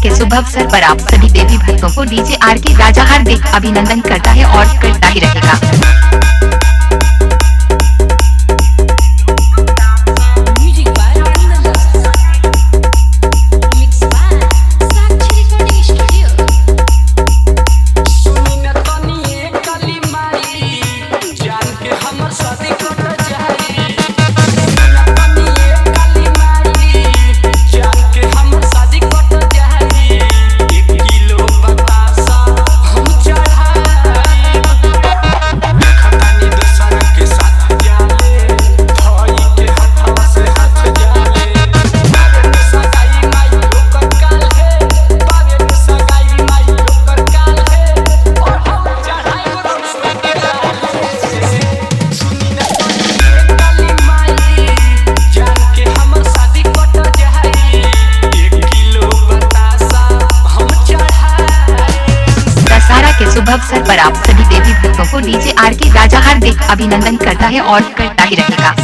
के शुभ अवसर पर आप सभी देवी भक्तों को डीजे आर के राजा हार्दिक अभिनंदन करता है और करता ही रहेगा। के शुभ अवसर पर आप सभी देवी भक्तों को डीजे आर के राजा हार्दिक अभिनंदन करता है और करता ही रहेगा।